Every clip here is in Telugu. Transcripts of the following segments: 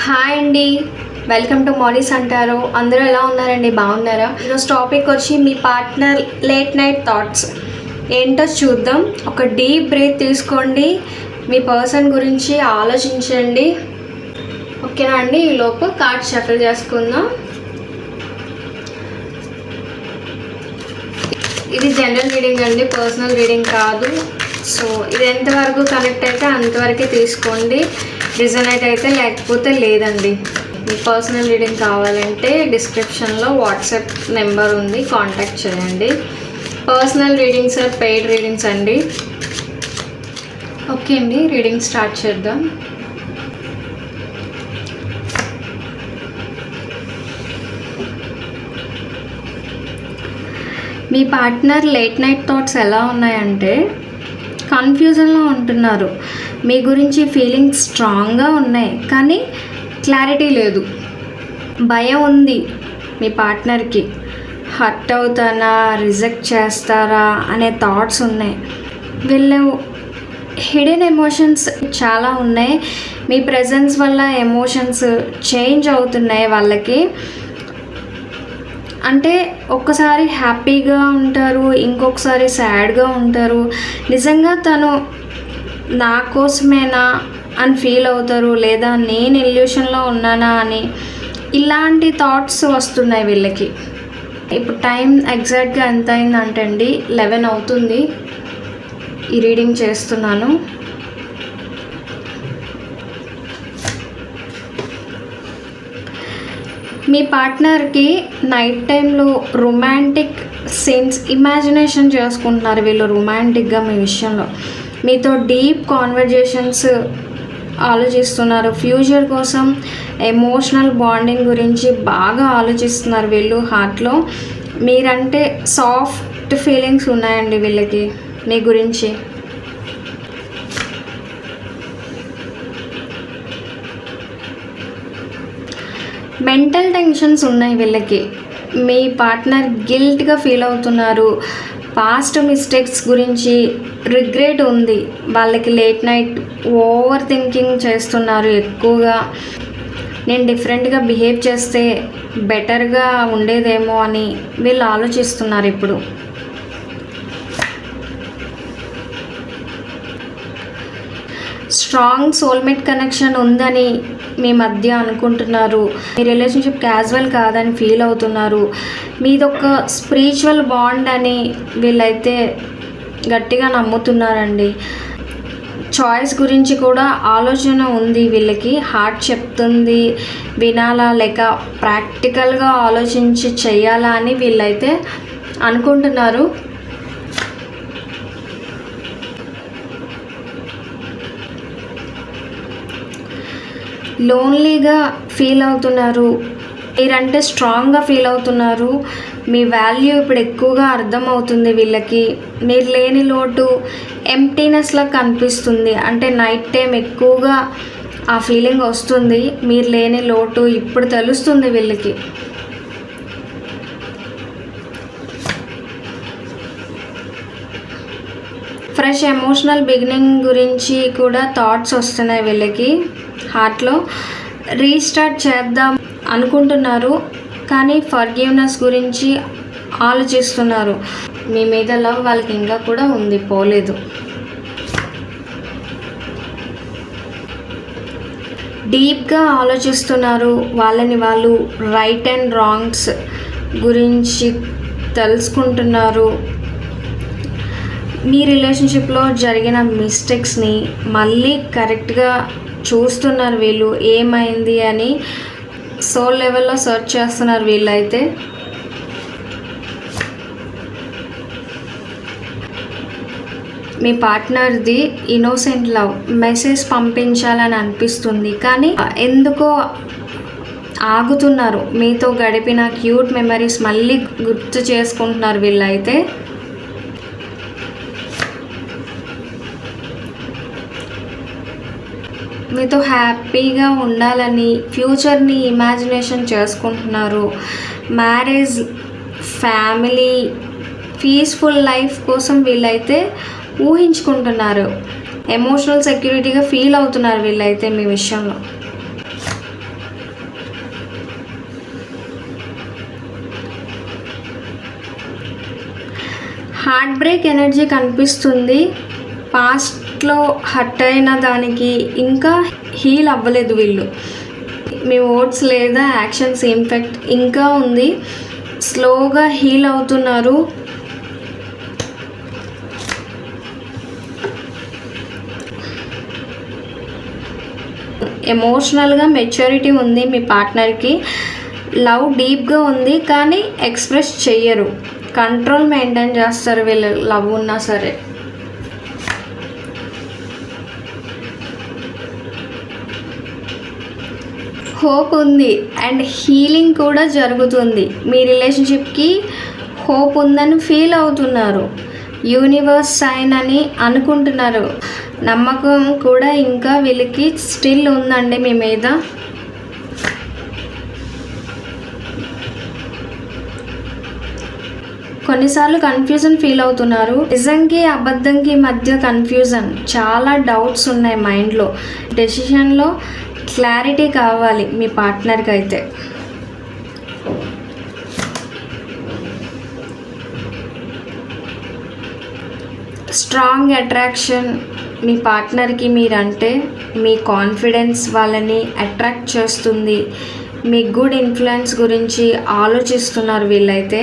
హాయ్ అండి, వెల్కమ్ టు మోడీస్ అంటారు. అందరూ ఎలా ఉన్నారండి? బాగున్నారా? ఈరోజు టాపిక్ వచ్చి మీ పార్ట్నర్ లేట్ నైట్ థాట్స్ ఏంటో చూద్దాం. ఒక డీప్ బ్రీత్ తీసుకోండి, మీ పర్సన్ గురించి ఆలోచించండి. ఓకేనా అండి? ఈలోపు కార్డ్ షఫల్ చేసుకుందాం. ఇది జనరల్ రీడింగ్ అండి, పర్సనల్ రీడింగ్ కాదు. సో ఇది ఎంతవరకు కనెక్ట్ అయితే అంతవరకే తీసుకోండి. రిజనేట్ అయితే లేకపోతే లేదండి. మీ పర్సనల్ రీడింగ్ కావాలంటే డిస్క్రిప్షన్లో వాట్సాప్ నెంబర్ ఉంది, కాంటాక్ట్ చేయండి. Personal readings are paid readings అండి. ఓకే అండి, రీడింగ్ స్టార్ట్ చేద్దాం. మీ పార్ట్నర్ లేట్ నైట్ థాట్స్ ఎలా ఉన్నాయంటే కన్ఫ్యూజన్లో ఉంటున్నారు. మీ గురించి ఫీలింగ్స్ స్ట్రాంగ్గా ఉన్నాయి కానీ క్లారిటీ లేదు. భయం ఉంది మీ పార్ట్నర్కి. హర్ట్ అవుతానా, రిజెక్ట్ చేస్తారా అనే థాట్స్ ఉన్నాయి. వీళ్ళు హిడెన్ ఎమోషన్స్ చాలా ఉన్నాయి. మీ ప్రెజెన్స్ వల్ల ఎమోషన్స్ చేంజ్ అవుతున్నాయి వాళ్ళకి. అంటే ఒక్కసారి హ్యాపీగా ఉంటారు, ఇంకొకసారి సాడ్గా ఉంటారు. నిజంగా తను నా కోసమేనా అని ఫీల్ అవుతారు, లేదా నేను ఇల్యూషన్లో ఉన్నానా అని ఇలాంటి థాట్స్ వస్తున్నాయి వీళ్ళకి. ఇప్పుడు టైం ఎగ్జాక్ట్గా ఎంత అయిందంటే అండి 11 అవుతుంది. ఈ రీడింగ్ చేస్తున్నాను. మీ పార్ట్నర్కి నైట్ టైంలో రొమాంటిక్ సీన్స్ ఇమాజినేషన్ చేసుకుంటున్నారు వీళ్ళు రొమాంటిక్గా మీ విషయంలో. మీతో డీప్ కాన్వర్జేషన్స్ ఆలోచిస్తున్నారు. ఫ్యూచర్ కోసం ఎమోషనల్ బాండింగ్ గురించి బాగా ఆలోచిస్తున్నారు వీళ్ళు. హార్ట్లో మీరంటే సాఫ్ట్ ఫీలింగ్స్ ఉన్నాయండి వీళ్ళకి మీ గురించి. మెంటల్ టెన్షన్స్ ఉన్నాయి వీళ్ళకి. మీ పార్ట్నర్ గిల్ట్గా ఫీల్ అవుతున్నారు. పాస్ట్ మిస్టేక్స్ గురించి రిగ్రెట్ ఉంది వాళ్ళకి. లేట్ నైట్ ఓవర్ థింకింగ్ చేస్తున్నారు ఎక్కువగా. నేను డిఫరెంట్గా బిహేవ్ చేస్తే బెటర్గా ఉండేదేమో అని వీళ్ళు ఆలోచిస్తున్నారు ఇప్పుడు. స్ట్రాంగ్ సోల్మేట్ కనెక్షన్ ఉందని మీ మధ్య అనుకుంటున్నారు. మీ రిలేషన్షిప్ క్యాజువల్ కాదని ఫీల్ అవుతున్నారు. మీదొక స్పిరిచువల్ బాండ్ అని వీళ్ళైతే గట్టిగా నమ్ముతున్నారండి. చాయిస్ గురించి కూడా ఆలోచన ఉంది వీళ్ళకి. హార్ట్ చెప్తుంది వినాలా లేక ప్రాక్టికల్గా ఆలోచించి చెయ్యాలా అని వీళ్ళైతే అనుకుంటున్నారు. లోన్లీగా ఫీల్ అవుతున్నారు. మీరంటే స్ట్రాంగ్గా ఫీల్ అవుతున్నారు. మీ వాల్యూ ఇప్పుడు ఎక్కువగా అర్థమవుతుంది వీళ్ళకి. మీరు లేని లోటు ఎంప్టీనెస్లా కనిపిస్తుంది. అంటే నైట్ టైం ఎక్కువగా ఆ ఫీలింగ్ వస్తుంది. మీరు లేని లోటు ఇప్పుడు తెలుస్తుంది వీళ్ళకి. ఫ్రెష్ ఎమోషనల్ బిగినింగ్ గురించి కూడా థాట్స్ వస్తున్నాయి వీళ్ళకి. హార్ట్లో రీస్టార్ట్ చేద్దాం అనుకుంటున్నారు కానీ ఫర్గివ్నెస్ గురించి ఆలోచిస్తున్నారు. మీ మీద లవ్ వాళ్ళకి ఇంకా కూడా ఉంది, పోలేదు. డీప్గా ఆలోచిస్తున్నారు. వాళ్ళని వాళ్ళు రైట్ అండ్ రాంగ్స్ గురించి తెలుసుకుంటున్నారు. మీ రిలేషన్షిప్లో జరిగిన మిస్టేక్స్ని మళ్ళీ కరెక్ట్గా చూస్తున్నారు వీళ్ళు. ఏమైంది అని సోల్ లెవెల్లో సెర్చ్ చేస్తున్నారు వీళ్ళైతే. మీ పార్ట్నర్ది ఇన్నోసెంట్ లవ్ మెసేజ్ పంపించాలని అనిపిస్తుంది కానీ ఎందుకో ఆగుతున్నారు. మీతో గడిపిన క్యూట్ మెమరీస్ మళ్ళీ గుర్తు చేసుకుంటున్నారు వీళ్ళైతే. మీతో హ్యాపీగా ఉండాలని ఫ్యూచర్ని ఇమాజినేషన్ చేసుకుంటున్నారు. మ్యారేజ్, ఫ్యామిలీ, పీస్ఫుల్ లైఫ్ కోసం వీళ్ళైతే ఊహించుకుంటున్నారు. ఎమోషనల్ సెక్యూరిటీగా ఫీల్ అవుతున్నారు వీళ్ళైతే మీ విషయంలో. హార్ట్ బ్రేక్ ఎనర్జీ కనిపిస్తుంది. పాస్ట్లో హర్ట్ అయిన దానికి ఇంకా హీల్ అవ్వలేదు వీళ్ళు. మీ వర్డ్స్ లేదా యాక్షన్స్ ఇంపాక్ట్ ఇంకా ఉంది. స్లోగా హీల్ అవుతున్నారు. ఎమోషనల్గా మెచ్యూరిటీ ఉంది మీ పార్ట్నర్కి. లవ్ డీప్గా ఉంది కానీ ఎక్స్ప్రెస్ చెయ్యరు. కంట్రోల్ మెయింటైన్ చేస్తారు వీళ్ళు లవ్ ఉన్నా సరే. హోప్ ఉంది అండ్ హీలింగ్ కూడా జరుగుతుంది. మీ రిలేషన్షిప్కి హోప్ ఉందని ఫీల్ అవుతున్నారు. యూనివర్స్ సైన్ అని అనుకుంటున్నారు. నమ్మకం కూడా ఇంకా వీళ్ళకి స్టిల్ ఉందండి మీ మీద. కొన్నిసార్లు కన్ఫ్యూజన్ ఫీల్ అవుతున్నారు. నిజంకి అబద్ధంకి మధ్య కన్ఫ్యూజన్. చాలా డౌట్స్ ఉన్నాయి మైండ్లో. డెసిషన్లో క్లారిటీ కావాలి మీ పార్ట్నర్కి అయితే. స్ట్రాంగ్ అట్రాక్షన్ మీ పార్ట్నర్కి మీరంటే. మీ కాన్ఫిడెన్స్ వాళ్ళని అట్రాక్ట్ చేస్తుంది. మీ గుడ్ ఇన్ఫ్లుయెన్స్ గురించి ఆలోచిస్తున్నారు వీళ్ళైతే.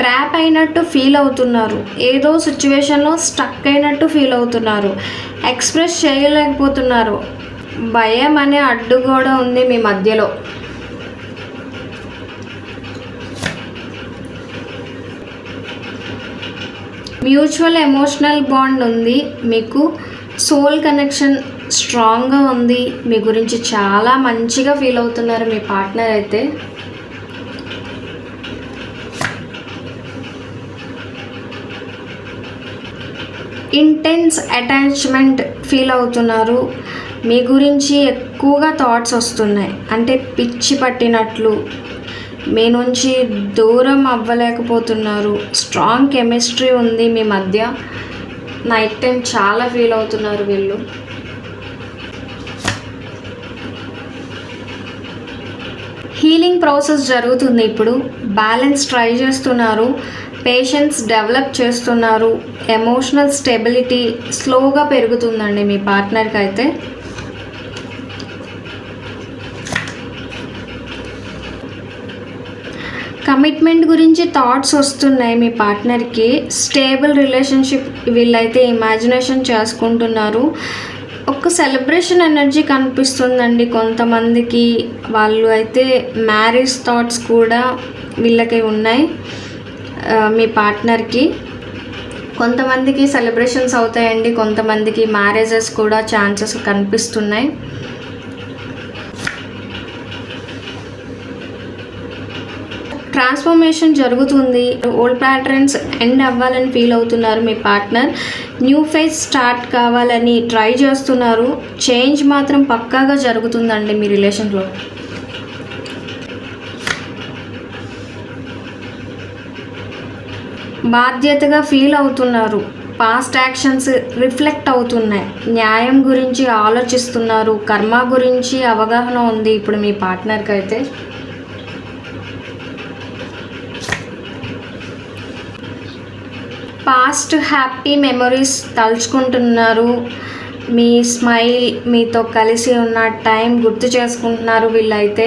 ట్రాప్ అయినట్టు ఫీల్ అవుతున్నారు. ఏదో సిచ్యువేషన్లో స్టక్ అయినట్టు ఫీల్ అవుతున్నారు. ఎక్స్ప్రెస్ చేయలేకపోతున్నారు. భయం అనే అడ్డు కూడా ఉంది మీ మధ్యలో. మ్యూచువల్ ఎమోషనల్ బాండ్ ఉంది మీకు. సోల్ కనెక్షన్ స్ట్రాంగ్గా ఉంది. మీ గురించి చాలా మంచిగా ఫీల్ అవుతున్నారు మీ పార్ట్నర్ అయితే. ఇంటెన్స్ అటాచ్మెంట్ ఫీల్ అవుతున్నారు. మీ గురించి ఎక్కువగా థాట్స్ వస్తున్నాయి. అంటే పిచ్చి పట్టినట్లు. మీ నుంచి దూరం అవ్వలేకపోతున్నారు. స్ట్రాంగ్ కెమిస్ట్రీ ఉంది మీ మధ్య. నైట్ టైం చాలా ఫీల్ అవుతున్నారు వీళ్ళు. హీలింగ్ ప్రాసెస్ జరుగుతుంది ఇప్పుడు. బ్యాలెన్స్ ట్రై చేస్తున్నారు. పేషెన్స్ డెవలప్ చేస్తున్నారు. ఎమోషనల్ స్టెబిలిటీ స్లోగా పెరుగుతుందండి మీ పార్ట్నర్కి అయితే. కమిట్మెంట్ గురించి థాట్స్ వస్తున్నాయి మీ పార్ట్నర్కి. స్టేబుల్ రిలేషన్షిప్ వీళ్ళైతే ఇమాజినేషన్ చేసుకుంటున్నారు. ఒక సెలబ్రేషన్ ఎనర్జీ కనిపిస్తుందండి కొంతమందికి. వాళ్ళు అయితే మ్యారేజ్ థాట్స్ కూడా వీళ్ళకి ఉన్నాయి మీ పార్ట్నర్కి. కొంతమందికి సెలబ్రేషన్స్ అవుతాయండి. కొంతమందికి మ్యారేజెస్ కూడా ఛాన్సెస్ కనిపిస్తున్నాయి. ట్రాన్స్ఫర్మేషన్ జరుగుతుంది. ఓల్డ్ ప్యాటర్న్స్ ఎండ్ అవ్వాలని ఫీల్ అవుతున్నారు మీ పార్ట్నర్. న్యూ ఫేజ్ స్టార్ట్ కావాలని ట్రై చేస్తున్నారు. చేంజ్ మాత్రం పక్కాగా జరుగుతుందండి మీ రిలేషన్లో. బాధ్యతగా ఫీల్ అవుతున్నారు. పాస్ట్ యాక్షన్స్ రిఫ్లెక్ట్ అవుతున్నాయి. న్యాయం గురించి ఆలోచిస్తున్నారు. కర్మ గురించి అవగాహన ఉంది ఇప్పుడు మీ పార్ట్నర్కి అయితే. పాస్ట్ హ్యాపీ మెమొరీస్ తలుచుకుంటున్నారు. మీ స్మైల్, మీతో కలిసి ఉన్న టైం గుర్తు చేసుకుంటున్నారు వీళ్ళైతే.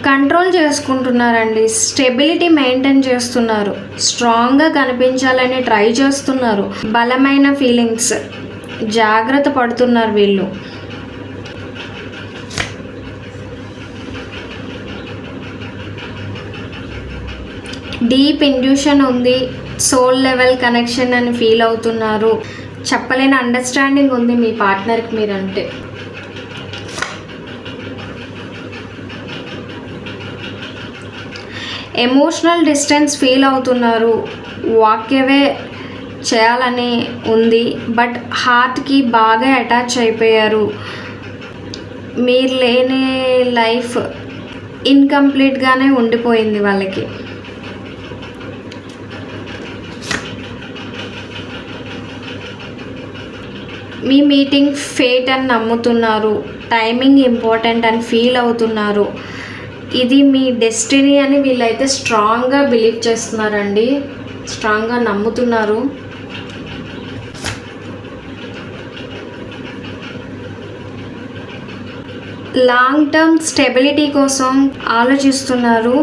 కంట్రోల్ చేసుకుంటున్నారండి. స్టెబిలిటీ మెయింటైన్ చేస్తున్నారు. స్ట్రాంగ్గా కనిపించాలని ట్రై చేస్తున్నారు. బలమైన ఫీలింగ్స్. జాగ్రత్త పడుతున్నారు వీళ్ళు. డీప్ ఇంట్యూషన్ ఉంది. సోల్ లెవెల్ కనెక్షన్ అని ఫీల్ అవుతున్నారు. చెప్పలేని అండర్స్టాండింగ్ ఉంది మీ పార్ట్నర్కి మీరంటే. ఎమోషనల్ డిస్టెన్స్ ఫీల్ అవుతున్నారు. వాక్ అవే చేయాలని ఉంది. బట్ హార్ట్కి బాగా అటాచ్ అయిపోయారు. మీరు లేని లైఫ్ ఇన్కంప్లీట్గానే ఉండిపోయింది వాళ్ళకి. మీ మీటింగ్ ఫేట్ అని నమ్ముతున్నారు, టైమింగ్ ఇంపార్టెంట్ అని ఫీల్ అవుతున్నారు. ఇది మీ డెస్టినీ అని వీళ్ళైతే స్ట్రాంగ్గా బిలీవ్ చేస్తున్నారండి, స్ట్రాంగ్గా నమ్ముతున్నారు. లాంగ్ టర్మ్ స్టెబిలిటీ కోసం ఆలోచిస్తున్నారు.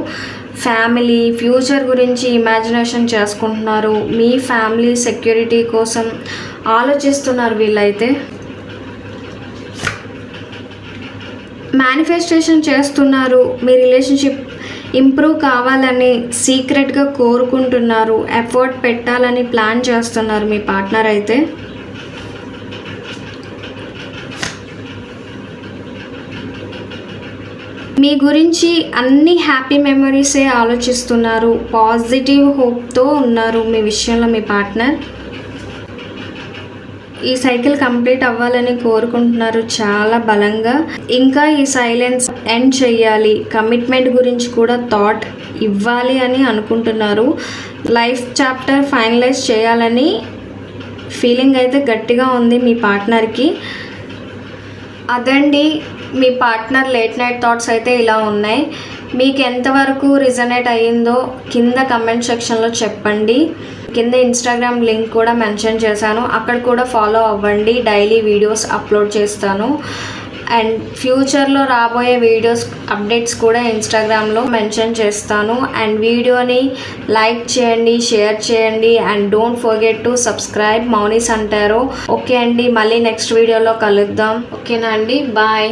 ఫ్యామిలీ ఫ్యూచర్ గురించి ఇమాజినేషన్ చేసుకుంటున్నారు. మీ ఫ్యామిలీ సెక్యూరిటీ కోసం ఆలోచిస్తున్నారు వీళ్ళైతే. మేనిఫెస్టేషన్ చేస్తున్నారు. మీ రిలేషన్షిప్ ఇంప్రూవ్ కావాలని సీక్రెట్గా కోరుకుంటున్నారు. ఎఫర్ట్ పెట్టాలని ప్లాన్ చేస్తున్నారు మీ పార్ట్నర్ అయితే. మీ గురించి అన్ని హ్యాపీ మెమరీసే ఆలోచిస్తున్నారు. పాజిటివ్ హోప్తో ఉన్నారు మీ విషయంలో మీ పార్ట్నర్. ఈ సైకిల్ కంప్లీట్ అవ్వాలని కోరుకుంటున్నారు చాలా బలంగా. ఇంకా ఈ సైలెన్స్ ఎండ్ చేయాలి, కమిట్మెంట్ గురించి కూడా థాట్ ఇవ్వాలి అని అనుకుంటున్నారు. లైఫ్ చాప్టర్ ఫైనలైజ్ చేయాలని ఫీలింగ్ అయితే గట్టిగా ఉంది మీ పార్ట్నర్కి. అదండి మీ పార్ట్నర్ లేట్ నైట్ థాట్స్ అయితే ఇలా ఉన్నాయి. మీకు ఎంతవరకు రిజనేట్ అయ్యిందో కింద కమెంట్ సెక్షన్లో చెప్పండి. కింద ఇన్స్టాగ్రామ్ లింక్ కూడా మెన్షన్ చేశాను, అక్కడ కూడా ఫాలో అవ్వండి. డైలీ వీడియోస్ అప్లోడ్ చేస్తాను. అండ్ ఫ్యూచర్లో రాబోయే వీడియోస్ అప్డేట్స్ కూడా ఇన్స్టాగ్రామ్లో మెన్షన్ చేస్తాను. అండ్ వీడియోని లైక్ చేయండి, షేర్ చేయండి. And don't forget to subscribe మౌని సంటారో. ఓకే అండి, మళ్ళీ నెక్స్ట్ వీడియోలో కలుద్దాం. ఓకేనా అండి, బాయ్.